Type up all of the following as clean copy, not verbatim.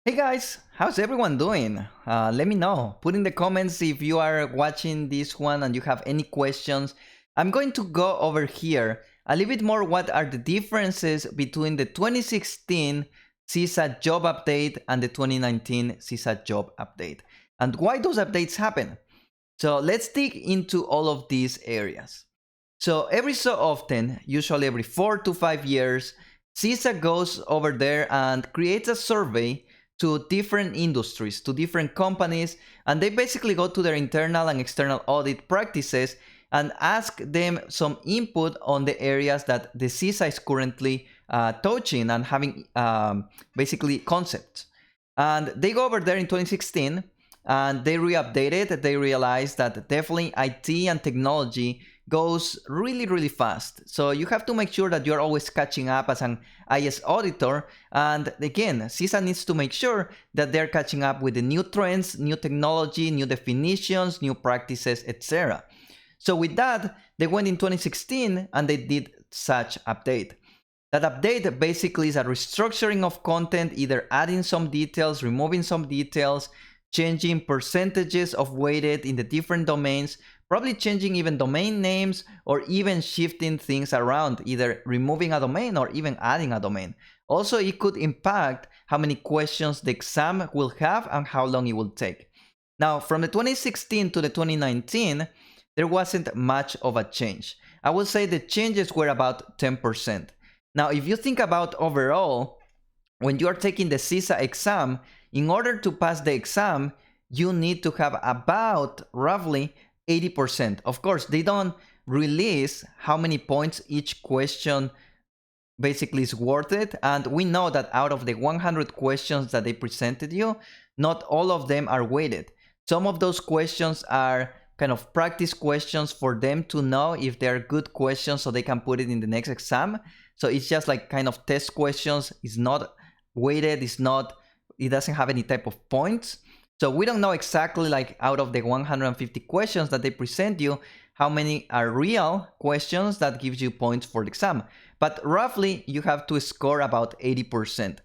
Hey guys, how's everyone doing? Let me know. Put in the comments if you are watching this one and you have any questions. I'm going to go over here a little bit more what are the differences between the 2016 CISA job update and the 2019 CISA job update and why those updates happen. So let's dig into all of these areas. So every so often, usually every 4 to 5 years, CISA goes over there and creates a survey to different industries, to different companies, and they basically go to their internal and external audit practices and ask them some input on the areas that the CISA is currently touching and having basically concepts. And they go over there in 2016 and they re-updated. They realized that definitely IT and technology goes really fast. So you have to make sure that you're always catching up as an IS auditor. And again, CISA needs to make sure that they're catching up with the new trends, new technology, new definitions, new practices, etc. So with that, they went in 2016 and they did such update. That update basically is a restructuring of content, either adding some details, removing some details, changing percentages of weighted in the different domains, probably changing even domain names or even shifting things around, either removing a domain or even adding a domain. Also, it could impact how many questions the exam will have and how long it will take. Now, from the 2016 to the 2019, there wasn't much of a change. I would say the changes were about 10%. Now, if you think about overall, when you are taking the CISA exam, in order to pass the exam, you need to have about roughly 80%. Of course, they don't release how many points each question basically is worth it. And we know that out of the 100 questions that they presented you, not all of them are weighted. Some of those questions are kind of practice questions for them to know if they're good questions so they can put it in the next exam. So it's just like kind of test questions. It's not weighted, it doesn't have any type of points. So we don't know exactly, like, out of the 150 questions that they present you, how many are real questions that gives you points for the exam. But roughly you have to score about 80%.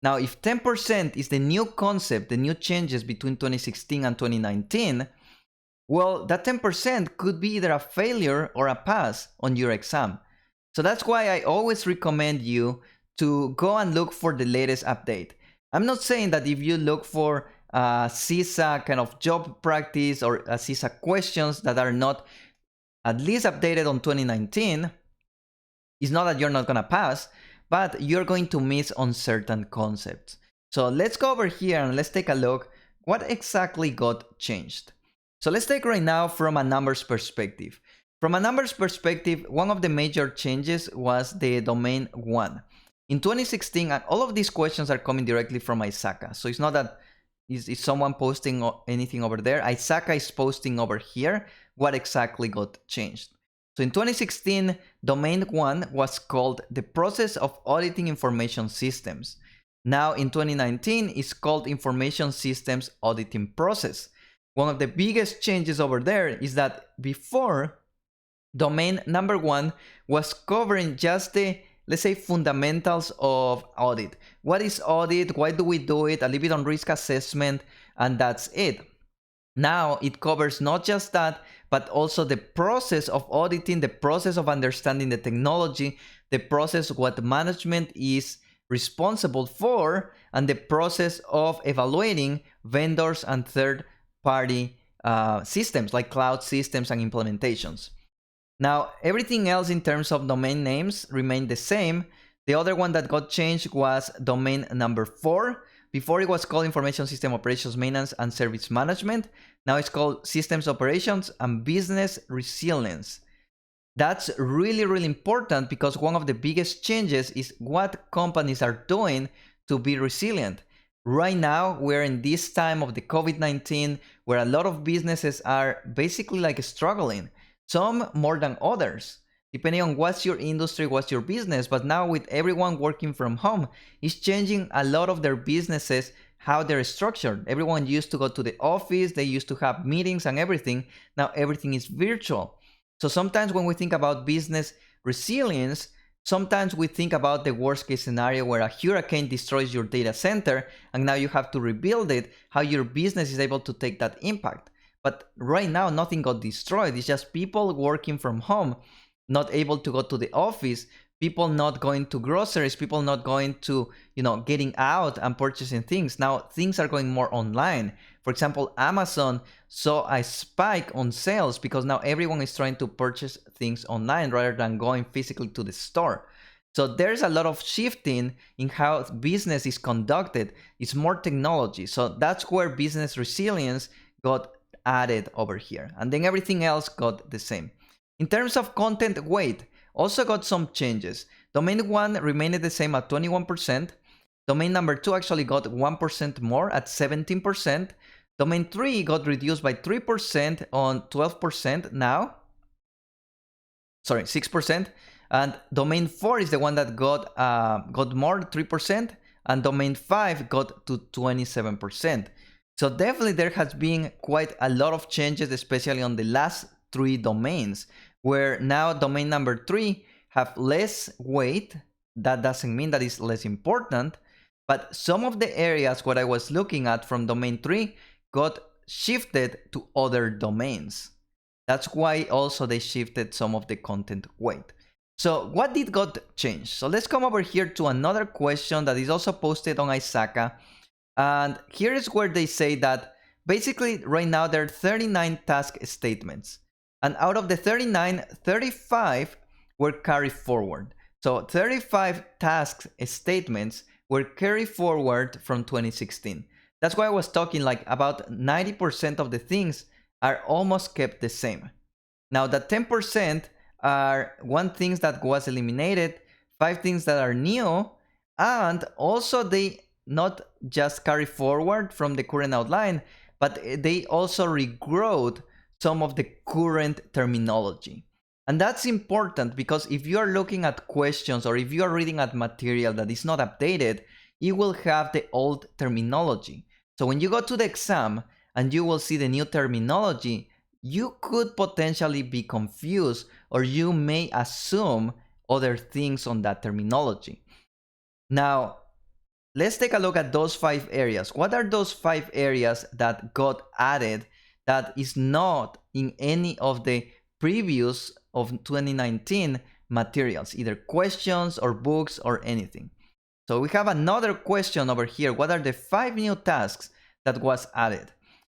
Now, if 10% is the new concept, the new changes between 2016 and 2019, well, that 10% could be either a failure or a pass on your exam. So that's why I always recommend you to go and look for the latest update. I'm not saying that if you look for CISA kind of job practice or CISA questions that are not at least updated on 2019, it's not that you're not gonna pass, but you're going to miss on certain concepts. So let's go over here and let's take a look what exactly got changed. So let's take right now from a numbers perspective. From a numbers perspective, one of the major changes was the domain 1. In 2016, and all of these questions are coming directly from ISACA. So it's not that is someone posting anything over there. ISACA is posting over here what exactly got changed. So in 2016, domain 1 was called the process of auditing information systems. Now in 2019, it's called information systems auditing process. One of the biggest changes over there is that before, domain number 1 was covering just the, let's say, fundamentals of audit. What is audit? Why do we do it? A little bit on risk assessment, and that's it. Now it covers not just that, but also the process of auditing, the process of understanding the technology, the process of what management is responsible for, and the process of evaluating vendors and third-party systems like cloud systems and implementations. Now, everything else in terms of domain names remained the same. The other one that got changed was domain number 4. Before it was called Information System Operations Maintenance and Service Management. Now it's called Systems Operations and Business Resilience. That's really important because one of the biggest changes is what companies are doing to be resilient. Right now, we're in this time of the COVID-19 where a lot of businesses are basically like struggling. Some more than others, depending on what's your industry, what's your business. But now with everyone working from home, it's changing a lot of their businesses, how they're structured. Everyone used to go to the office, they used to have meetings and everything. Now everything is virtual. So sometimes when we think about business resilience, Sometimes we think about the worst case scenario where a hurricane destroys your data center and now you have to rebuild it, how your business is able to take that impact. But right now, nothing got destroyed. It's just people working from home, not able to go to the office, people not going to groceries, people not going to, getting out and purchasing things. Now things are going more online. For example, Amazon saw a spike on sales because now everyone is trying to purchase things online rather than going physically to the store. So there's a lot of shifting in how business is conducted. It's more technology. So that's where business resilience got added over here. And then everything else got the same. In terms of content weight, also got some changes. Domain 1 remained the same at 21%. Domain number 2 actually got 1% more at 17%. Domain 3 got reduced by 3% on 12% now. Sorry, 6%. And domain 4 is the one that got more, 3%. And domain 5 got to 27%. So definitely there has been quite a lot of changes, especially on the last 3 domains, where now domain number 3 have less weight. That doesn't mean that it's less important, but some of the areas what I was looking at from domain 3 got shifted to other domains. That's why also they shifted some of the content weight. So what did got changed? So let's come over here to another question that is also posted on ISACA. And here is where they say that basically right now there are 39 task statements. And out of the 39, 35 were carried forward. So 35 task statements were carried forward from 2016. That's why I was talking like about 90% of the things are almost kept the same. Now the 10% are 1 things that was eliminated, 5 things that are new, and also they not just carry forward from the current outline, but they also regrowed some of the current terminology. And that's important because if you are looking at questions or if you are reading at material that is not updated, it will have the old terminology. So when you go to the exam and you will see the new terminology, you could potentially be confused or you may assume other things on that terminology. Now, let's take a look at those 5 areas. What are those 5 areas that got added that is not in any of the previous of 2019 materials, either questions or books or anything? So we have another question over here. What are the 5 new tasks that was added?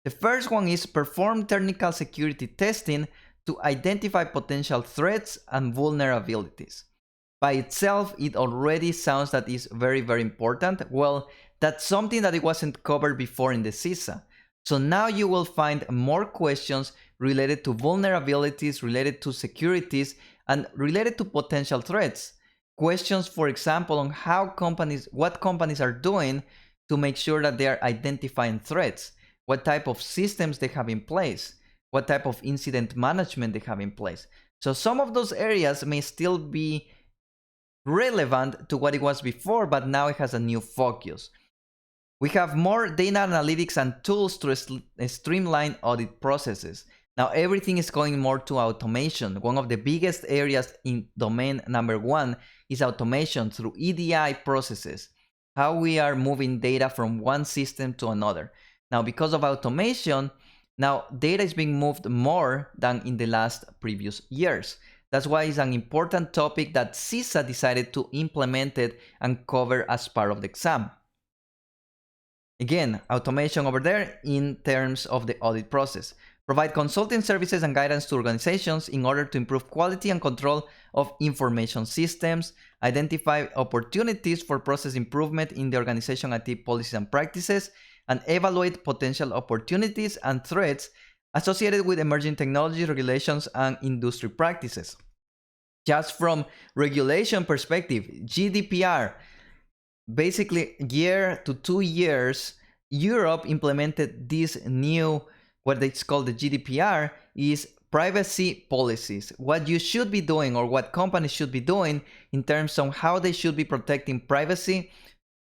The first one is perform technical security testing to identify potential threats and vulnerabilities. By itself, it already sounds that is very, very important. Well, that's something that it wasn't covered before in the CISA. So now you will find more questions related to vulnerabilities, related to securities, and related to potential threats. Questions, for example, on what companies are doing to make sure that they are identifying threats, what type of systems they have in place, what type of incident management they have in place. So some of those areas may still be relevant to what it was before, but now it has a new focus. We have more data analytics and tools to streamline audit processes. Now everything is going more to automation. One of the biggest areas in domain number 1 is automation through EDI processes. How we are moving data from one system to another. Now because of automation, now data is being moved more than in the last previous years. That's why it's an important topic that CISA decided to implement it and cover as part of the exam. Again, automation over there in terms of the audit process. Provide consulting services and guidance to organizations in order to improve quality and control of information systems. Identify opportunities for process improvement in the organization IT policies and practices. And evaluate potential opportunities and threats associated with emerging technology, regulations, and industry practices. Just from regulation perspective, GDPR, basically year to 2 years, Europe implemented this new, what it's called the GDPR, is privacy policies. What you should be doing or what companies should be doing in terms of how they should be protecting privacy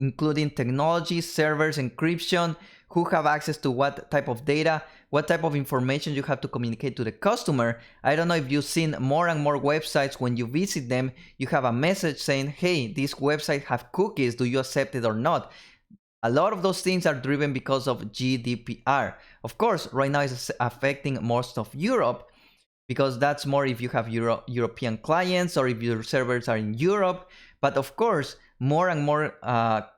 including technology, servers, encryption, who have access to what type of data, what type of information you have to communicate to the customer. I don't know if you've seen more and more websites, when you visit them, you have a message saying, hey, this website have cookies, do you accept it or not? A lot of those things are driven because of GDPR. Of course, right now it's affecting most of Europe, because that's more if you have European clients or if your servers are in Europe. But of course, more and more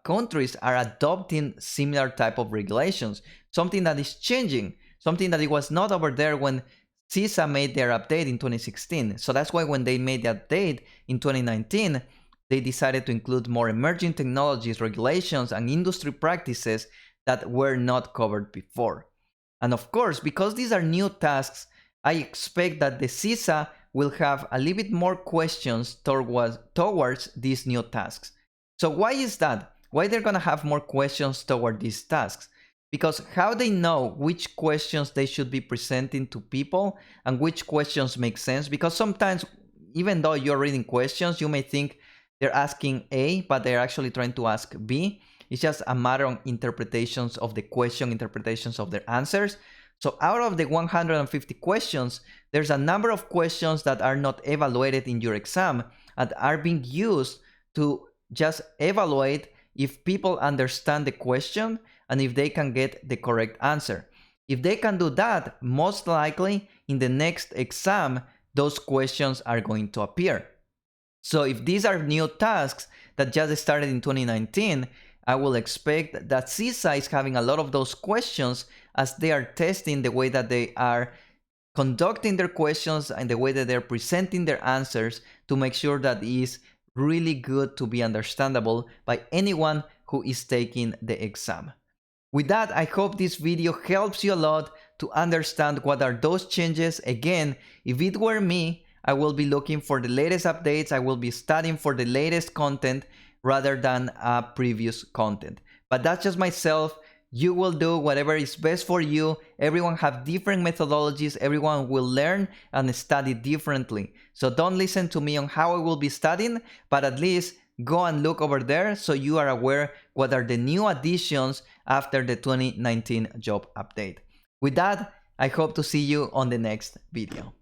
countries are adopting similar type of regulations, something that is changing, something that it was not over there when CISA made their update in 2016. So that's why when they made the update in 2019, they decided to include more emerging technologies, regulations, and industry practices that were not covered before. And of course, because these are new tasks, I expect that the CISA will have a little bit more questions towards these new tasks. So why is that? Why they're gonna have more questions toward these tasks? Because how they know which questions they should be presenting to people and which questions make sense? Because sometimes, even though you're reading questions, you may think they're asking A, but they're actually trying to ask B. It's just a matter of interpretations of the question, interpretations of their answers. So out of the 150 questions, there's a number of questions that are not evaluated in your exam and are being used to just evaluate if people understand the question and if they can get the correct answer. If they can do that, most likely in the next exam, those questions are going to appear. So if these are new tasks that just started in 2019, I will expect that CISA is having a lot of those questions as they are testing the way that they are conducting their questions and the way that they're presenting their answers to make sure that it is really good to be understandable by anyone who is taking the exam. With that, I hope this video helps you a lot to understand what are those changes. Again, if it were me, I will be looking for the latest updates. I will be studying for the latest content rather than previous content. But that's just myself. You will do whatever is best for you. Everyone have different methodologies. Everyone will learn and study differently. So don't listen to me on how I will be studying, but at least go and look over there so you are aware what are the new additions after the 2019 job update. With that, I hope to see you on the next video.